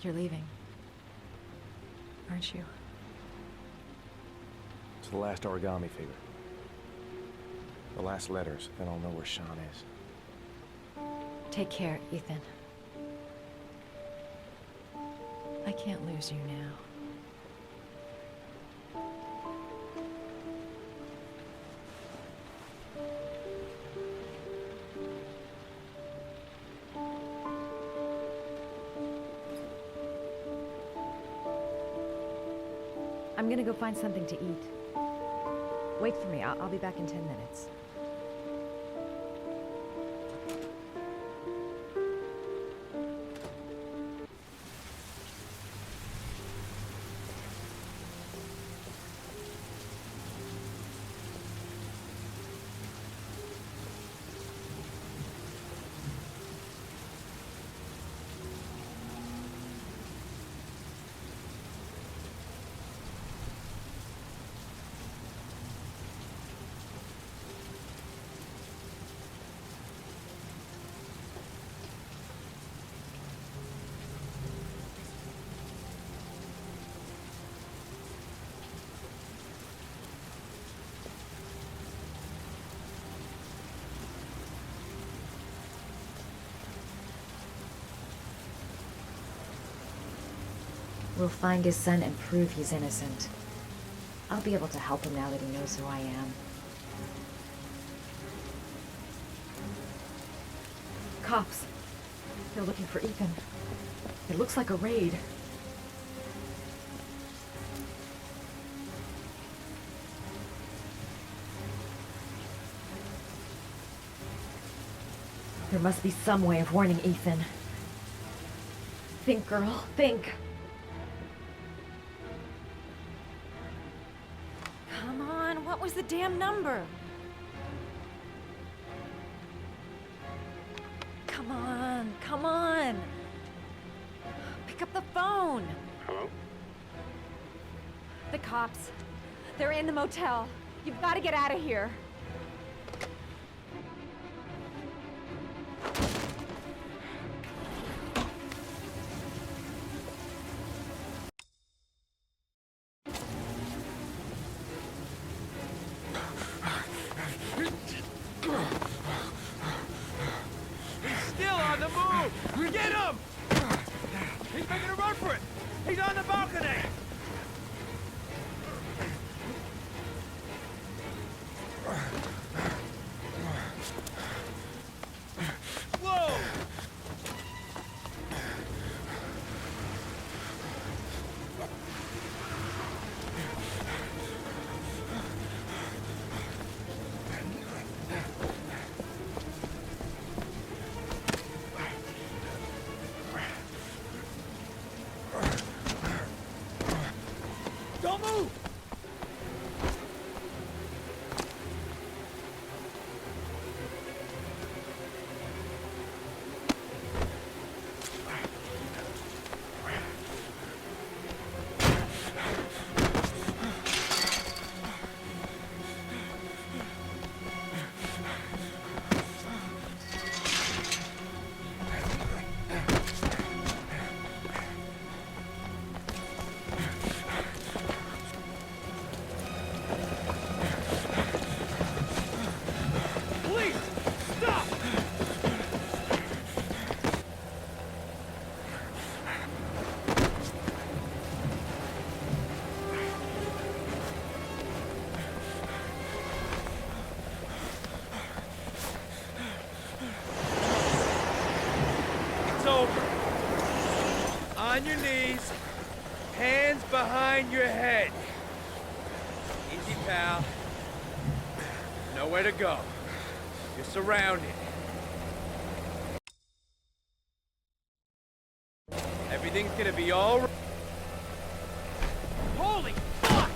You're leaving, aren't you? It's the last origami figure. The last letters, then I'll know where Sean is. Take care, Ethan. I can't lose you now. I'm gonna go find something to eat. Wait for me. I'll be back in 10 minutes. We'll find his son and prove he's innocent. I'll be able to help him now that he knows who I am. Cops. They're looking for Ethan. It looks like a raid. There must be some way of warning Ethan. Think, girl, think. Come on, what was the damn number? Come on, come on. Pick up the phone. Hello? The cops. They're in the motel. You've got to get out of here. Still on the move! Get him! He's making a run for it! He's on the balcony! Whoa! Don't move! Police! Stop! It's over. On your knees, hands behind your head. Easy, pal. Nowhere to go. You're surrounded. Everything's gonna be all right. Holy fuck!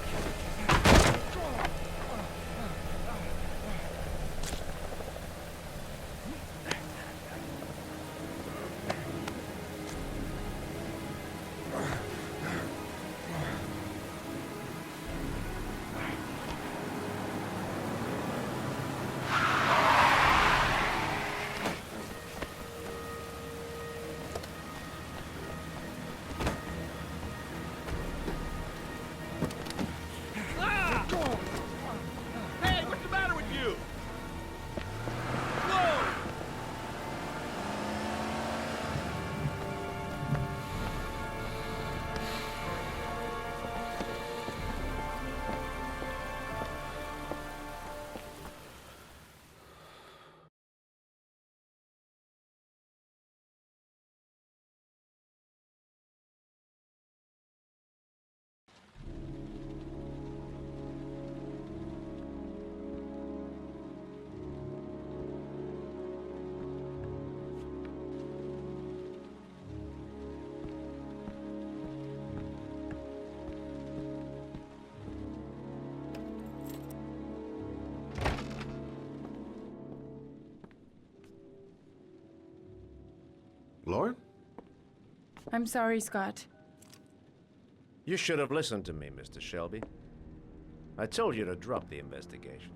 I'm sorry, Scott. You should have listened to me, Mr. Shelby. I told you to drop the investigation.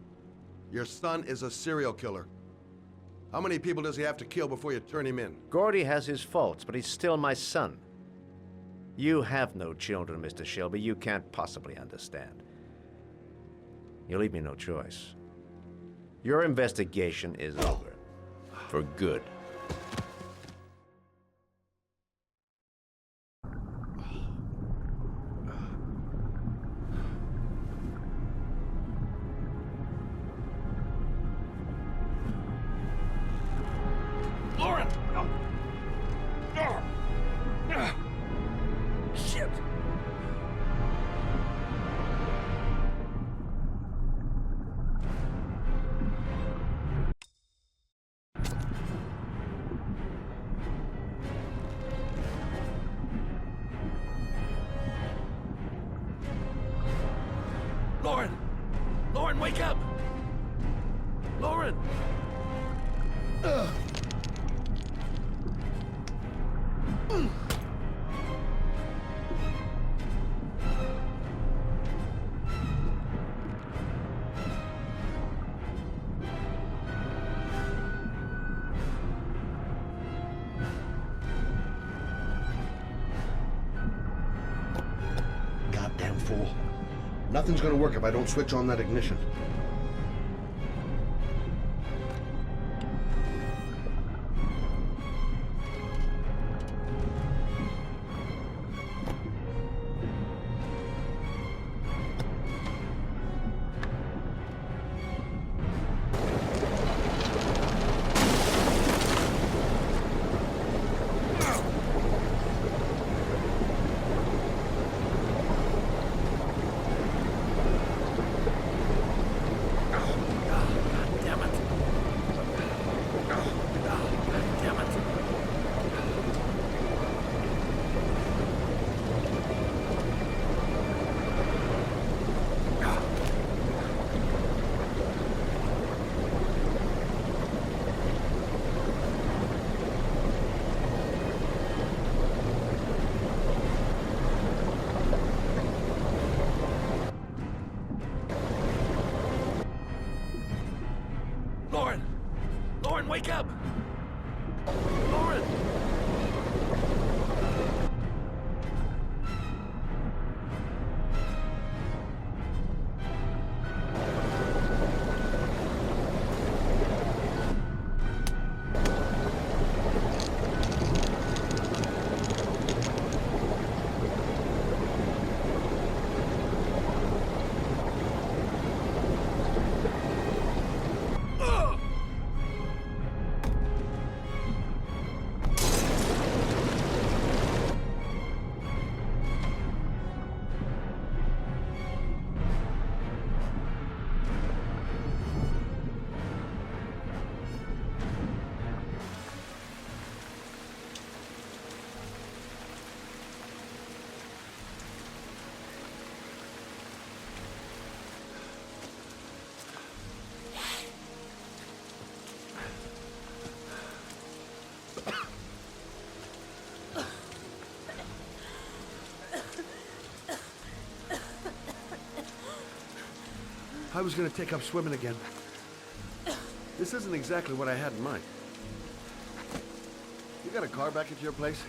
Your son is a serial killer. How many people does he have to kill before you turn him in? Gordy has his faults, but he's still my son. You have no children, Mr. Shelby. You can't possibly understand. You leave me no choice. Your investigation is over. For good. Lauren! Shit! Lauren! Lauren, wake up! Lauren! Goddamn fool. Nothing's gonna work if I don't switch on that ignition. Lauren! Lauren, wake up! Lauren! I was gonna take up swimming again. This isn't exactly what I had in mind. You got a car back at your place?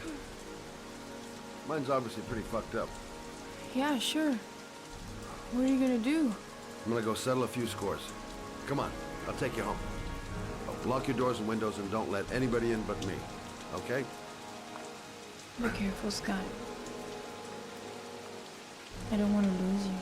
Mine's obviously pretty fucked up. Yeah, sure. What are you gonna do? I'm gonna go settle a few scores. Come on, I'll take you home. Lock your doors and windows and don't let anybody in but me, okay? Be careful, Scott. I don't want to lose you.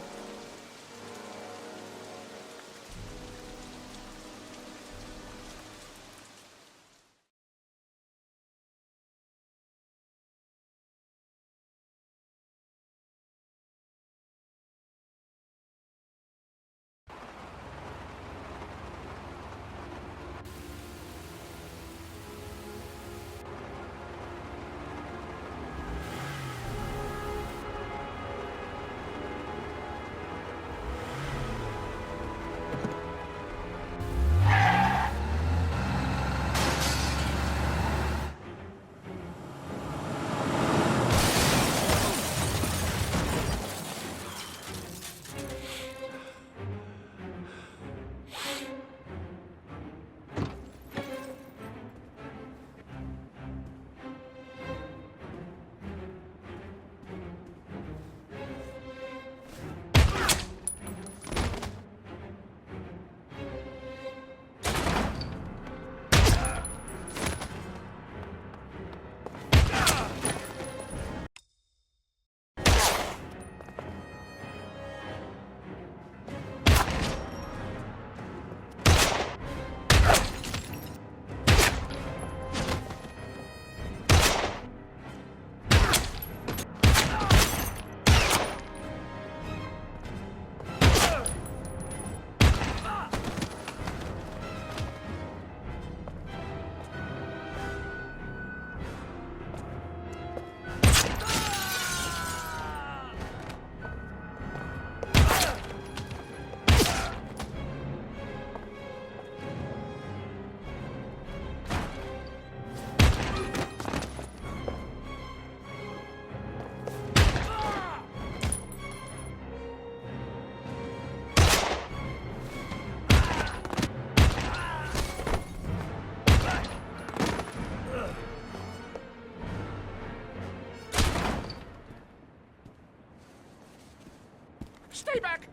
Stay back!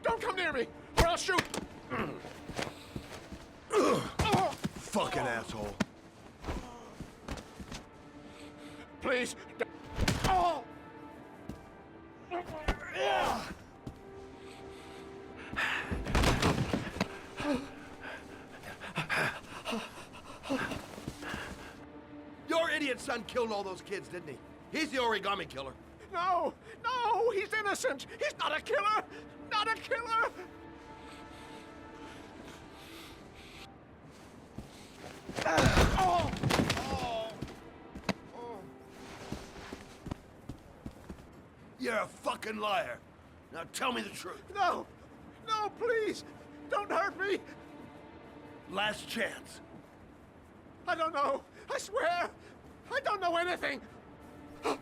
Don't come near me, or I'll shoot! Fucking asshole. Please. Oh! Your idiot son killed all those kids, didn't he? He's the origami killer. No! No! He's innocent! He's not a killer! Not a killer! Oh! Oh! Oh! You're a fucking liar. Now tell me the truth. No! No, please! Don't hurt me! Last chance. I don't know! I swear! I don't know anything! Oh!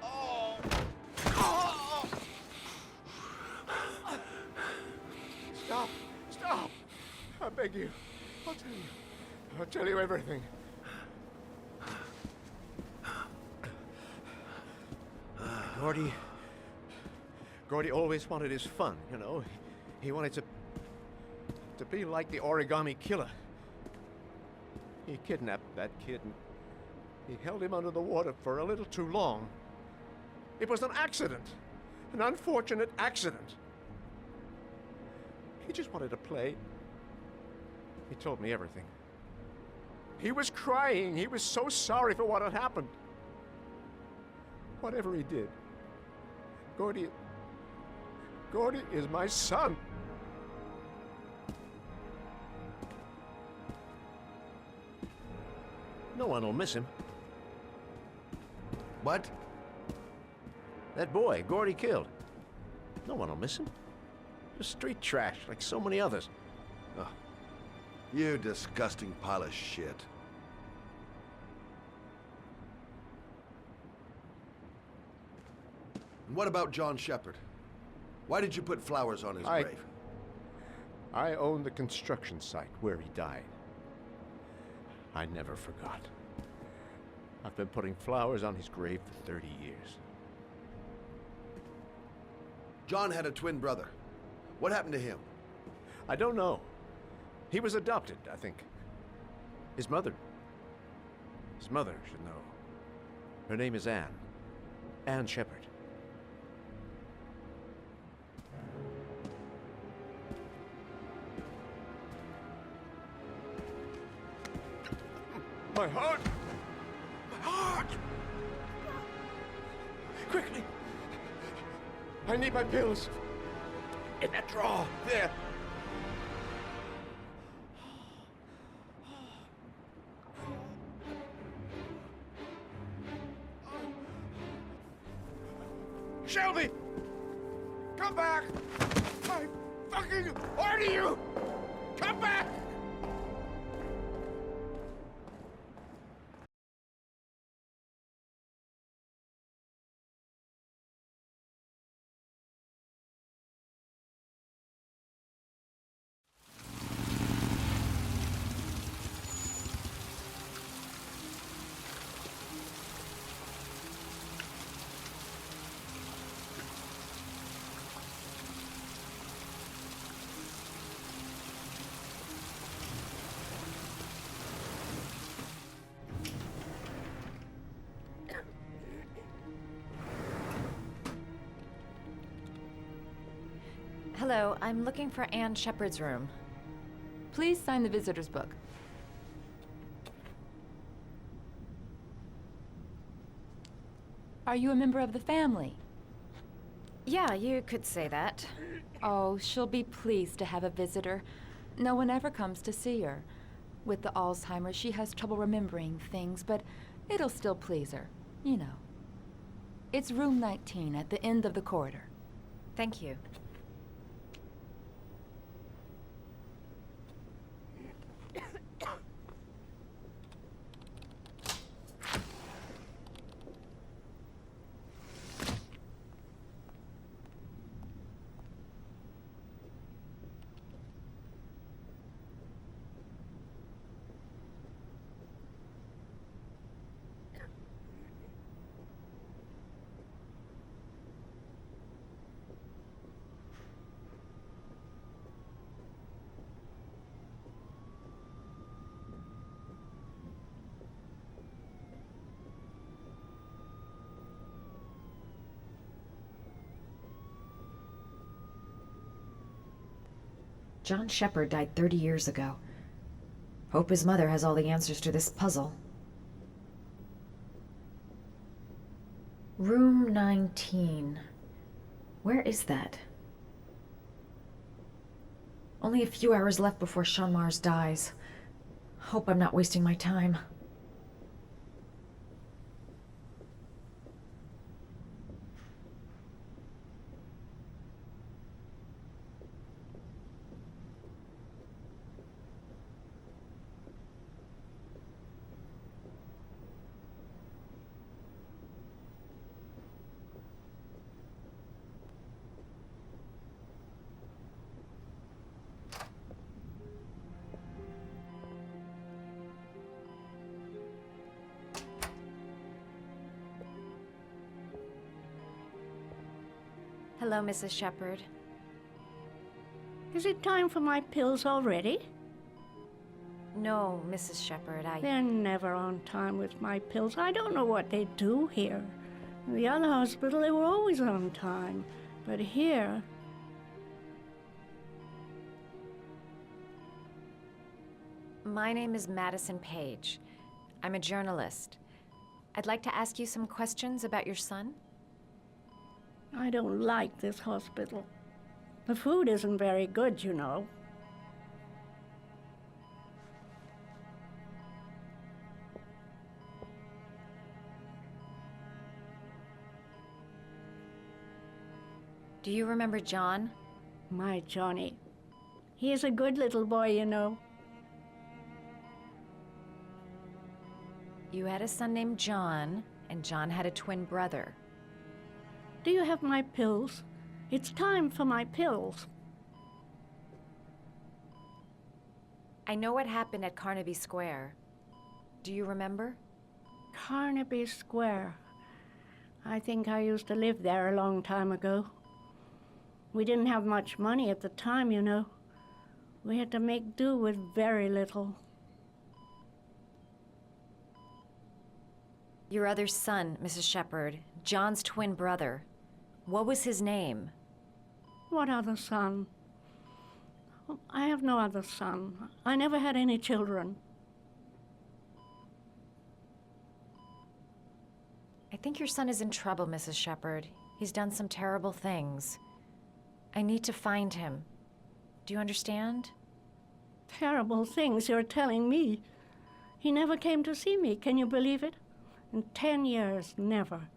Oh! Stop! Stop! I beg you. I'll tell you. I'll tell you everything. Gordy always wanted his fun, you know. He wanted to be like the origami killer. He kidnapped that kid and he held him under the water for a little too long. It was an accident, an unfortunate accident. He just wanted to play. He told me everything. He was crying. He was so sorry for what had happened. Whatever he did, Gordy is my son. No one will miss him. What? That boy, Gordy killed. No one will miss him. Just street trash, like so many others. Oh, you disgusting pile of shit. And what about John Shepard? Why did you put flowers on his grave? I own the construction site where he died. I never forgot. I've been putting flowers on his grave for 30 years. John had a twin brother. What happened to him? I don't know. He was adopted, I think. His mother should know. Her name is Anne. Anne Shepard. My heart! My heart! Quickly! I need my pills. In that drawer. There. Shelby! Come back! I fucking order you! Come back! Hello, I'm looking for Anne Shepard's room. Please sign the visitor's book. Are you a member of the family? Yeah, you could say that. Oh, she'll be pleased to have a visitor. No one ever comes to see her. With the Alzheimer's, she has trouble remembering things, but it'll still please her, you know. It's room 19 at the end of the corridor. Thank you. John Shepard died 30 years ago. Hope his mother has all the answers to this puzzle. Room 19. Where is that? Only a few hours left before Sean Mars dies. Hope I'm not wasting my time. Hello, Mrs. Shepard. Is it time for my pills already? No, Mrs. Shepard, They're never on time with my pills. I don't know what they do here. In the other hospital, they were always on time. But here... My name is Madison Page. I'm a journalist. I'd like to ask you some questions about your son. I don't like this hospital. The food isn't very good, you know. Do you remember John? My Johnny. He is a good little boy, you know. You had a son named John, and John had a twin brother. Do you have my pills? It's time for my pills. I know what happened at Carnaby Square. Do you remember? Carnaby Square. I think I used to live there a long time ago. We didn't have much money at the time, you know. We had to make do with very little. Your other son, Mrs. Shepard, John's twin brother. What was his name? What other son? Oh, I have no other son. I never had any children. I think your son is in trouble, Mrs. Shepard. He's done some terrible things. I need to find him. Do you understand? Terrible things you're telling me. He never came to see me, can you believe it? In 10 years, never.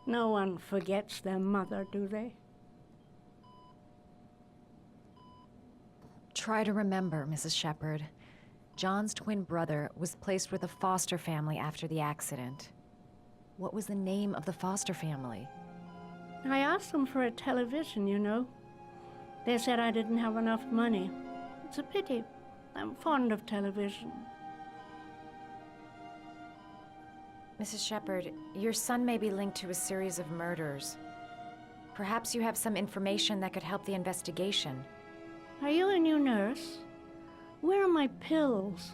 No one forgets their mother, do they? Try to remember, Mrs. Shepard. John's twin brother was placed with a foster family after the accident. What was the name of the foster family? I asked them for a television, you know. They said I didn't have enough money. It's a pity. I'm fond of television. Mrs. Shepard, your son may be linked to a series of murders. Perhaps you have some information that could help the investigation. Are you a new nurse? Where are my pills?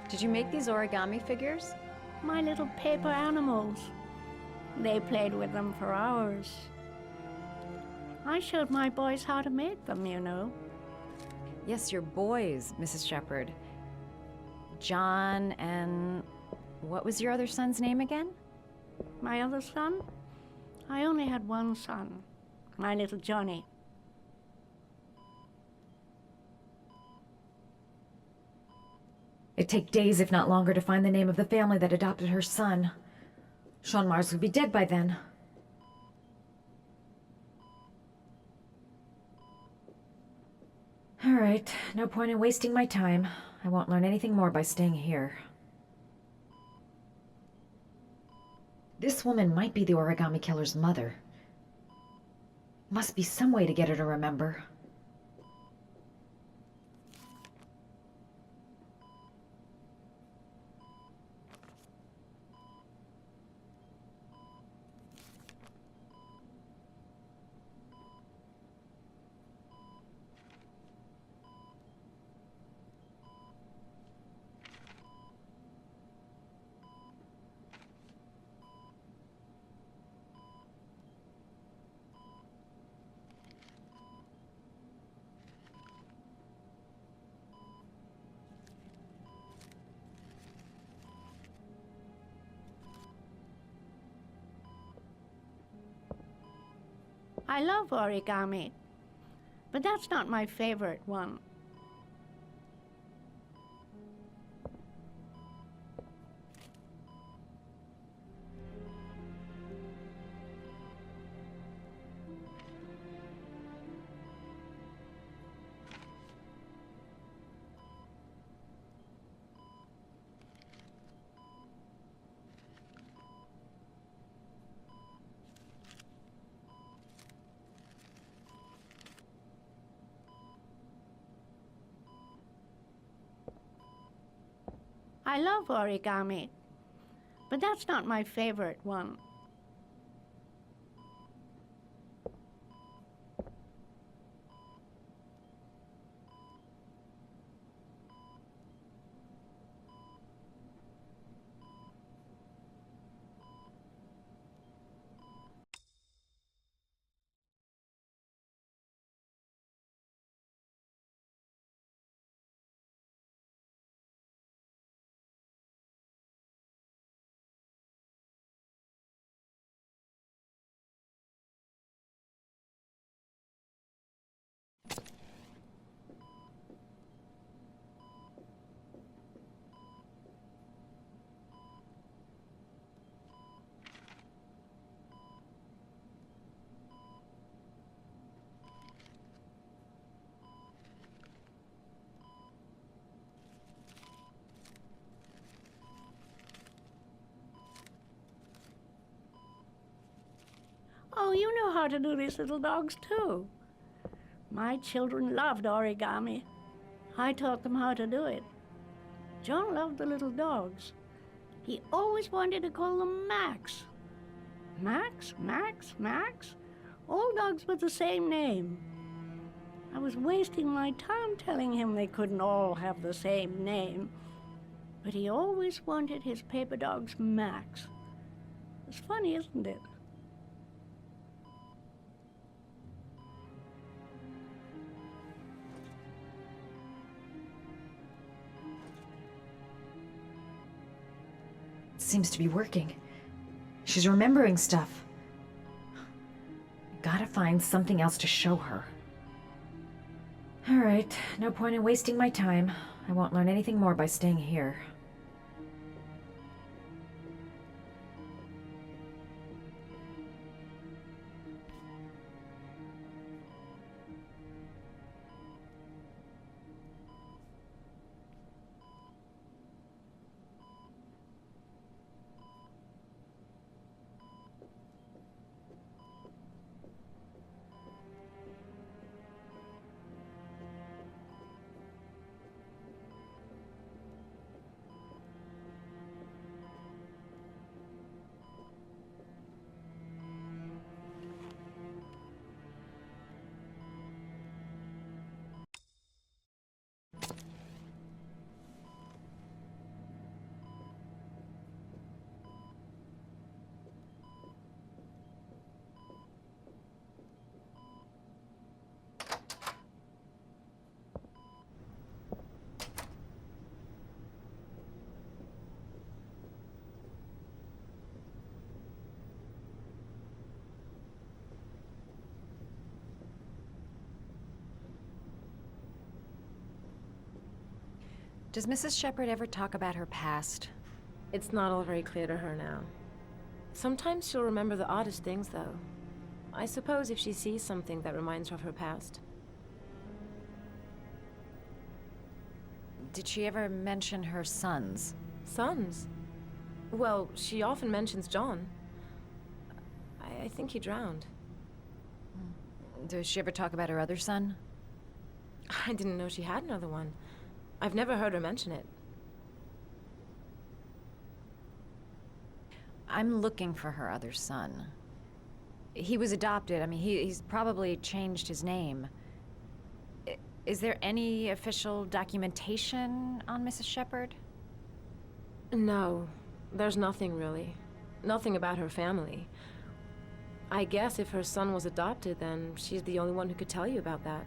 Did you make these origami figures? My little paper animals. They played with them for hours. I showed my boys how to make them, you know. Yes, your boys, Mrs. Shepard. John and... what was your other son's name again? My other son? I only had one son, my little Johnny. It'd take days, if not longer, to find the name of the family that adopted her son. Sean Mars would be dead by then. All right, no point in wasting my time. I won't learn anything more by staying here. This woman might be the origami killer's mother. Must be some way to get her to remember. I love origami, but that's not my favorite one. I love origami, but that's not my favorite one. Oh, you know how to do these little dogs, too. My children loved origami. I taught them how to do it. John loved the little dogs. He always wanted to call them Max. Max, Max, Max. All dogs with the same name. I was wasting my time telling him they couldn't all have the same name. But he always wanted his paper dogs Max. It's funny, isn't it? Seems to be working. She's remembering stuff. Gotta find something else to show her. All right, no point in wasting my time. I won't learn anything more by staying here. Does Mrs. Shepherd ever talk about her past? It's not all very clear to her now. Sometimes she'll remember the oddest things, though. I suppose if she sees something that reminds her of her past. Did she ever mention her sons? Sons? Well, she often mentions John. I think he drowned. Does she ever talk about her other son? I didn't know she had another one. I've never heard her mention it. I'm looking for her other son. He was adopted. I mean, he's probably changed his name. Is there any official documentation on Mrs. Shepherd? No, there's nothing really. Nothing about her family. I guess if her son was adopted, then she's the only one who could tell you about that.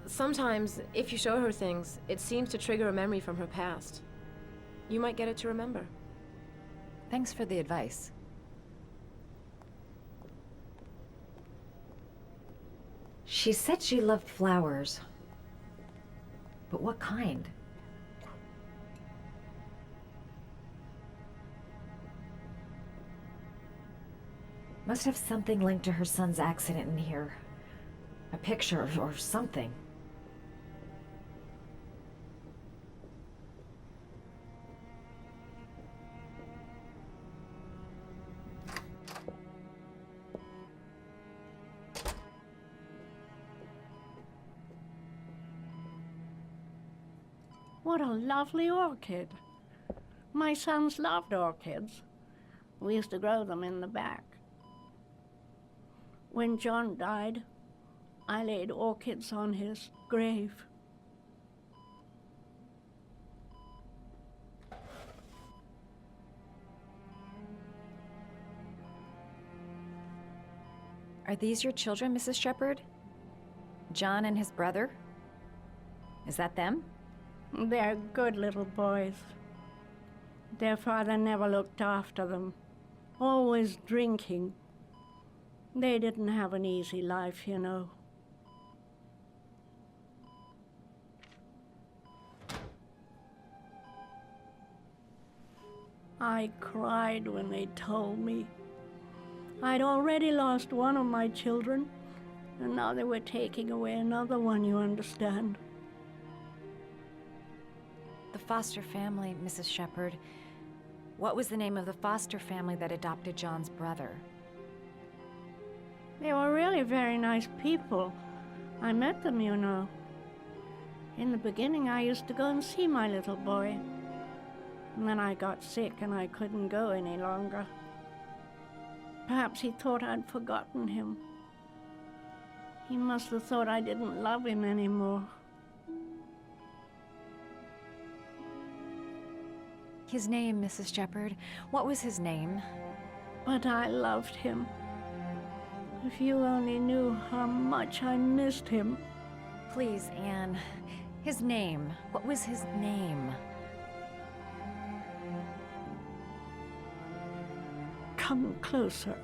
Sometimes, if you show her things, it seems to trigger a memory from her past. You might get it to remember. Thanks for the advice. She said she loved flowers. But what kind? Must have something linked to her son's accident in here. A picture or something. What a lovely orchid. My sons loved orchids. We used to grow them in the back. When John died, I laid orchids on his grave. Are these your children, Mrs. Shepherd? John and his brother? Is that them? They're good little boys. Their father never looked after them, always drinking. They didn't have an easy life, you know. I cried when they told me. I'd already lost one of my children, and now they were taking away another one, you understand. The foster family, Mrs. Shepherd. What was the name of the foster family that adopted John's brother? They were really very nice people. I met them, you know. In the beginning, I used to go and see my little boy. And then I got sick and I couldn't go any longer. Perhaps he thought I'd forgotten him. He must have thought I didn't love him anymore. His name, Mrs. Shepherd. What was his name? But I loved him. If you only knew how much I missed him. Please, Anne. His name. What was his name? Come closer.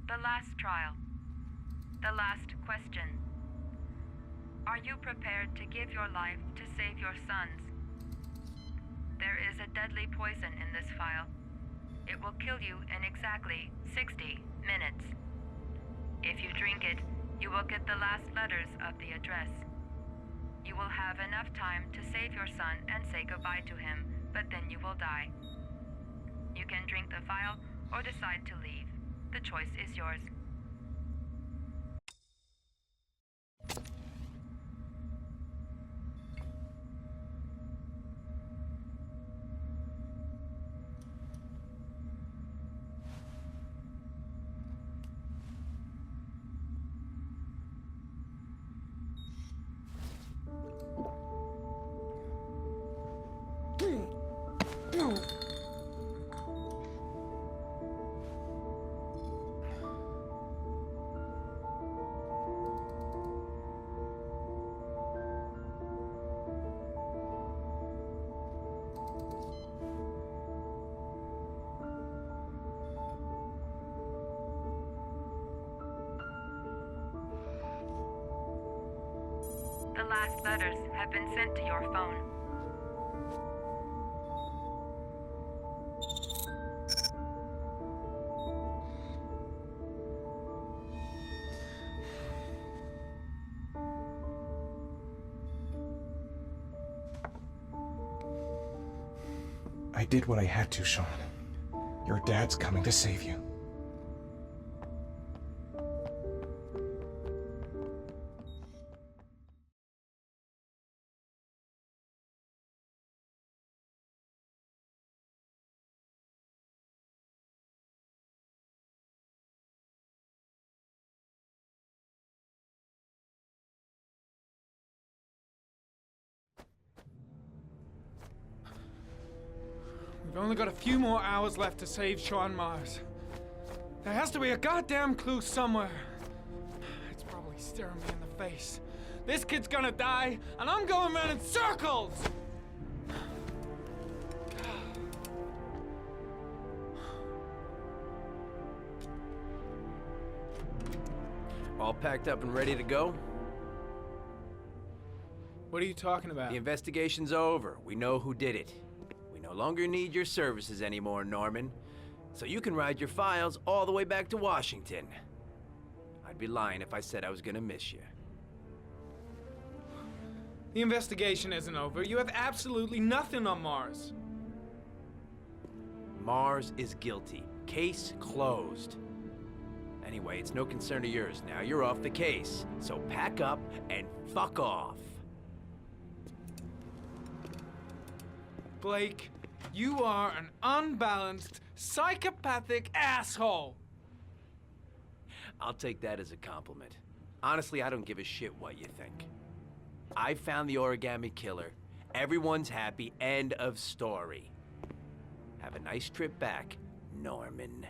The last trial. The last question. Are you prepared to give your life to save your sons? There is a deadly poison in this vial. It will kill you in exactly 60 minutes. If you drink it, you will get the last letters of the address. You will have enough time to save your son and say goodbye to him, but then you will die. You can drink the vial or decide to leave. The choice is yours. The last letters have been sent to your phone. I did what I had to, Sean. Your dad's coming to save you. We've only got a few more hours left to save Sean Mars. There has to be a goddamn clue somewhere. It's probably staring me in the face. This kid's gonna die, and I'm going around in circles! All packed up and ready to go? What are you talking about? The investigation's over. We know who did it. We no longer need your services anymore, Norman. So you can ride your files all the way back to Washington. I'd be lying if I said I was gonna miss you. The investigation isn't over. You have absolutely nothing on Mars. Mars is guilty. Case closed. Anyway, it's no concern of yours now. You're off the case. So pack up and fuck off. Blake, you are an unbalanced, psychopathic asshole. I'll take that as a compliment. Honestly, I don't give a shit what you think. I found the origami killer. Everyone's happy. End of story. Have a nice trip back, Norman.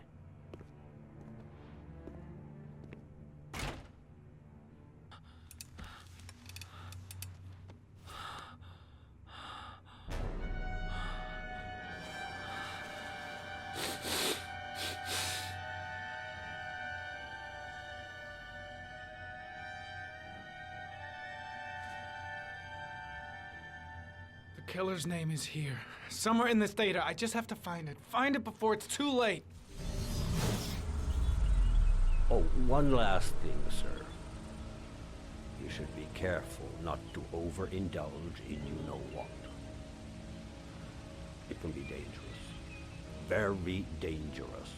The killer's name is here. Somewhere in this data. I just have to find it. Find it before it's too late. Oh, one last thing, sir. You should be careful not to overindulge in you-know-what. It can be dangerous. Very dangerous.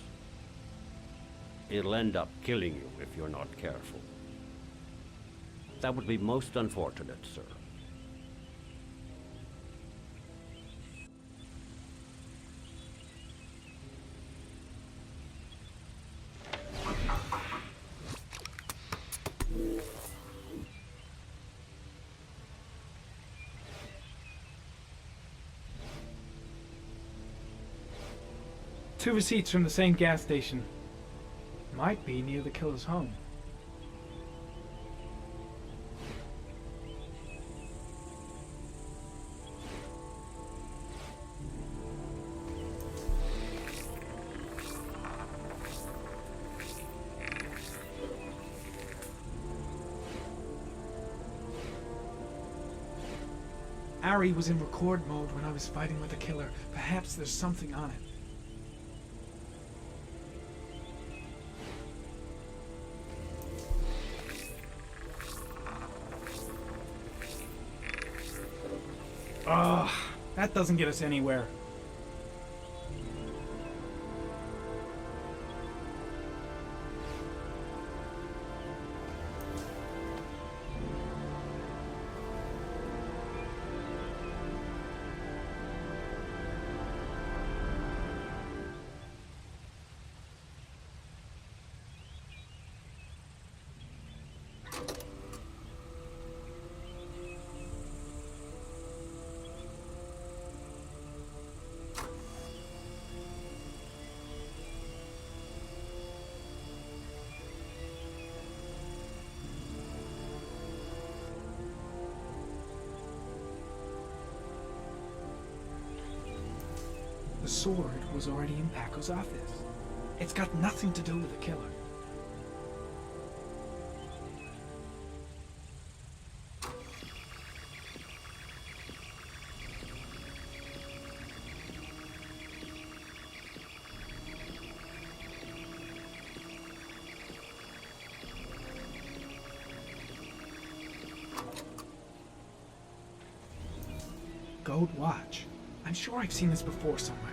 It'll end up killing you if you're not careful. That would be most unfortunate, sir. Two receipts from the same gas station. Might be near the killer's home. Ari was in record mode when I was fighting with the killer. Perhaps there's something on it. Ugh, that doesn't get us anywhere. The sword was already in Paco's office. It's got nothing to do with the killer. Goat Watch. I'm sure I've seen this before somewhere.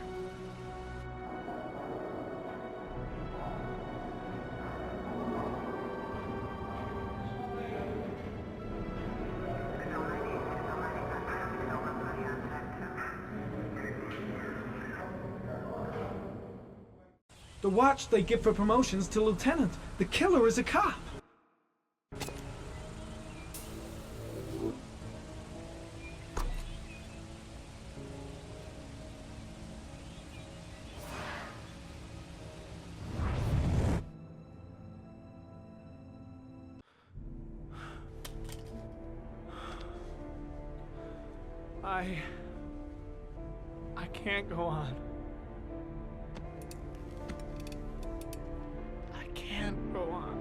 The watch they give for promotions to lieutenant. The killer is a cop. I can't go on. I can't go on.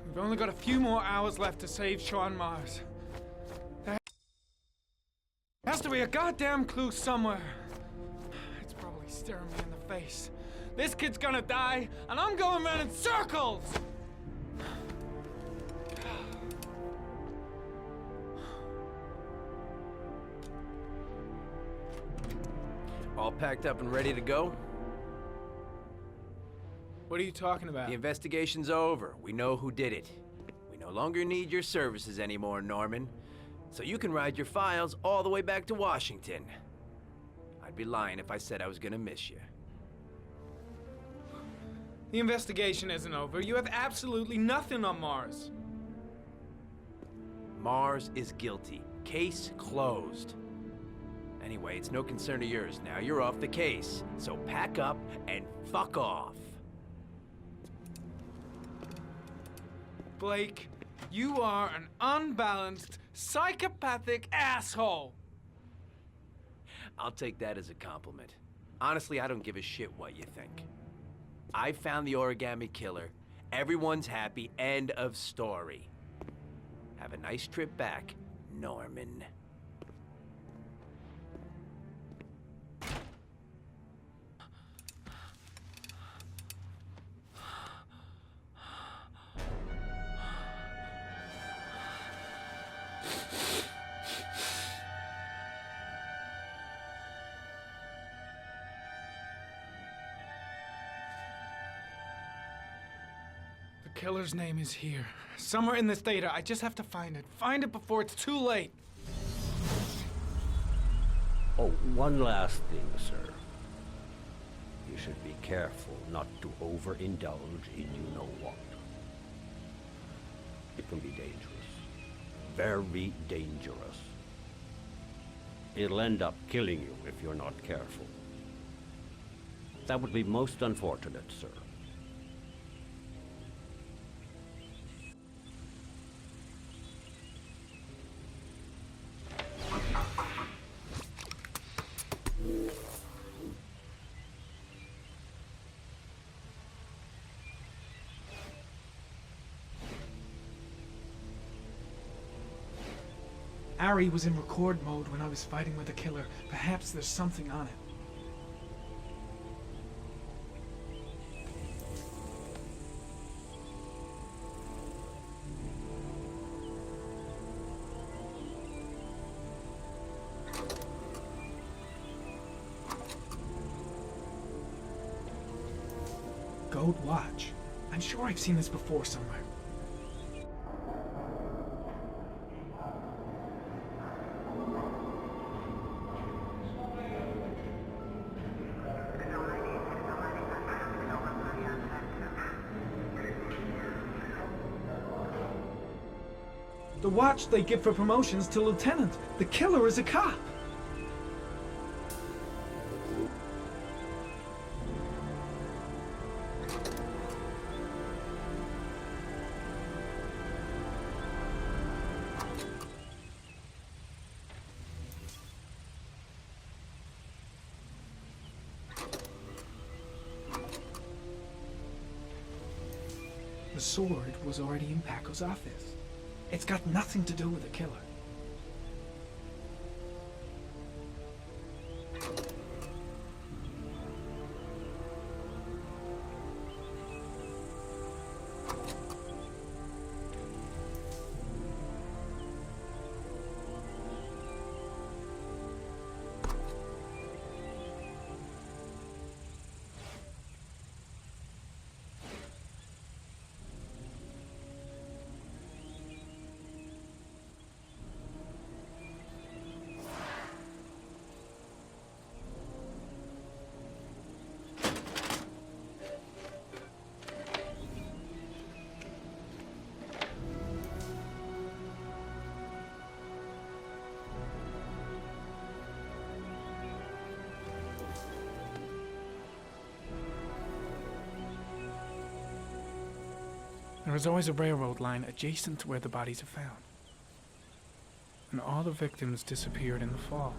We've only got a few more hours left to save Sean Mars. There has to be a goddamn clue somewhere. It's probably staring me in the face. This kid's gonna die, and I'm going around in circles! All packed up and ready to go? What are you talking about? The investigation's over. We know who did it. We no longer need your services anymore, Norman. So you can ride your files all the way back to Washington. I'd be lying if I said I was gonna miss you. The investigation isn't over. You have absolutely nothing on Mars. Mars is guilty. Case closed. Anyway, it's no concern of yours now. You're off the case. So pack up and fuck off. Blake, you are an unbalanced, psychopathic asshole! I'll take that as a compliment. Honestly, I don't give a shit what you think. I found the origami killer. Everyone's happy. End of story. Have a nice trip back, Norman. The killer's name is here. Somewhere in this data. I just have to find it. Find it before it's too late. Oh, one last thing, sir. You should be careful not to overindulge in you-know-what. It can be dangerous. Very dangerous. It'll end up killing you if you're not careful. That would be most unfortunate, sir. Ari was in record mode when I was fighting with the killer. Perhaps there's something on it. Road Watch. I'm sure I've seen this before somewhere. The watch they give for promotions to lieutenant. The killer is a cop. The sword was already in Paco's office. It's got nothing to do with the killer. There is always a railroad line adjacent to where the bodies are found. And all the victims disappeared in the fall.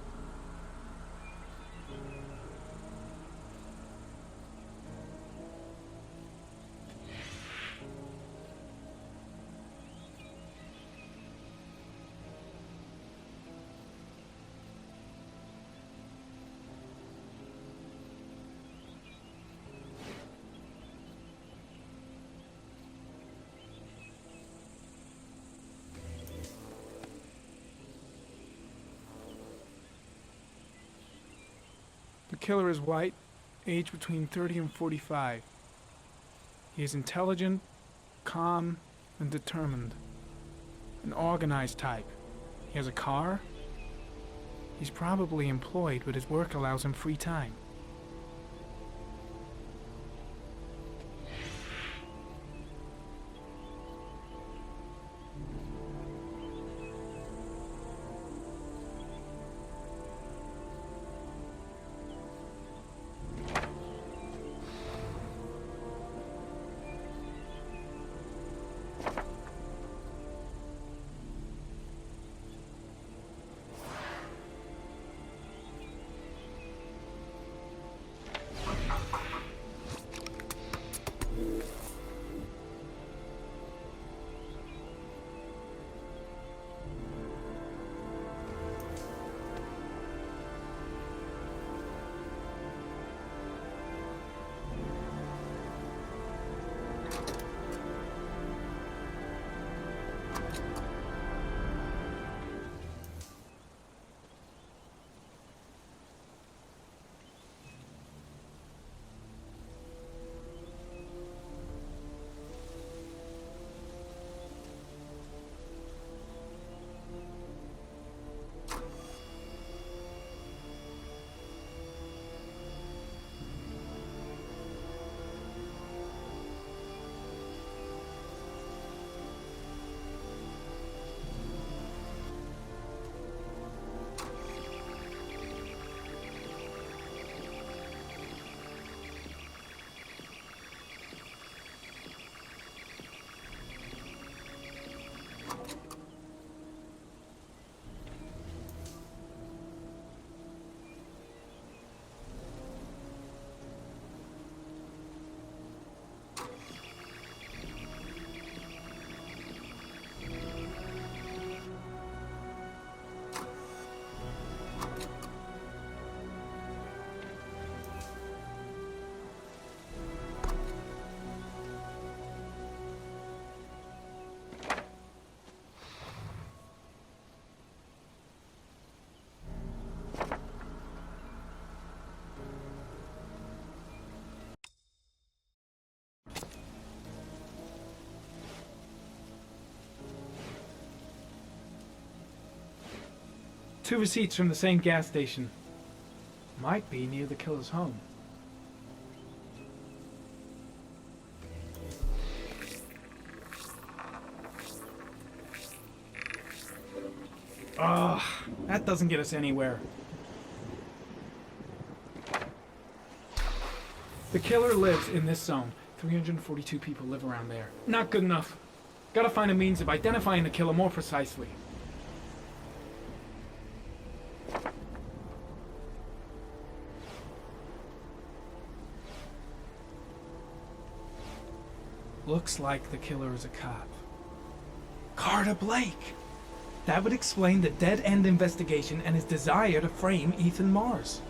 The killer is white, aged between 30 and 45. He is intelligent, calm, and determined. An organized type. He has a car. He's probably employed, but his work allows him free time. 2 receipts from the same gas station. Might be near the killer's home. Ugh, that doesn't get us anywhere. The killer lives in this zone. 342 people live around there. Not good enough. Gotta find a means of identifying the killer more precisely. Looks like the killer is a cop. Carter Blake! That would explain the dead-end investigation and his desire to frame Ethan Mars.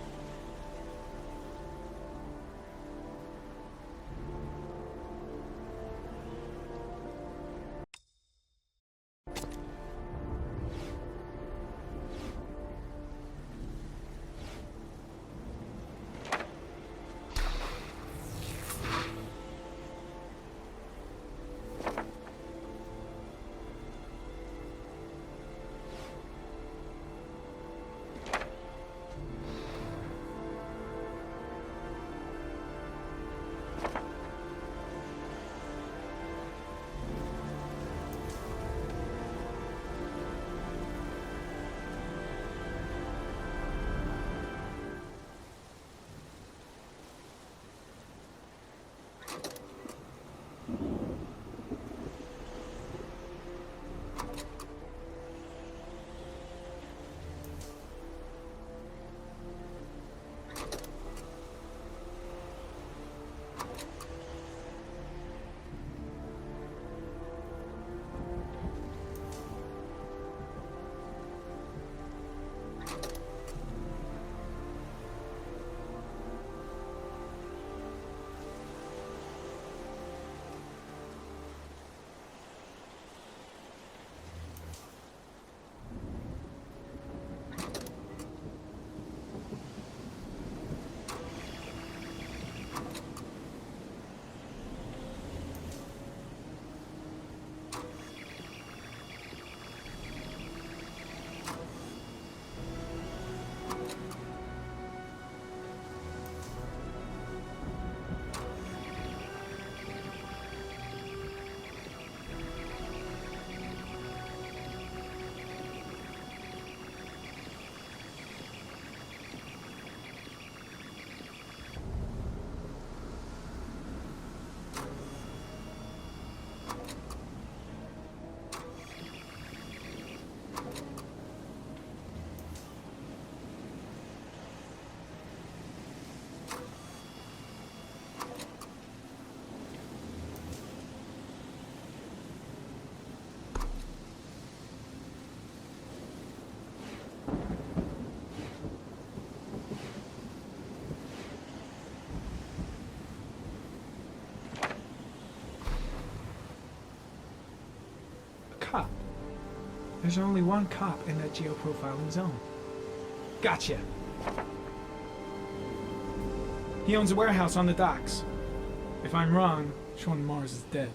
Cop. There's only one cop in that geoprofiling zone. Gotcha. He owns a warehouse on the docks. If I'm wrong, Sean Mars is dead.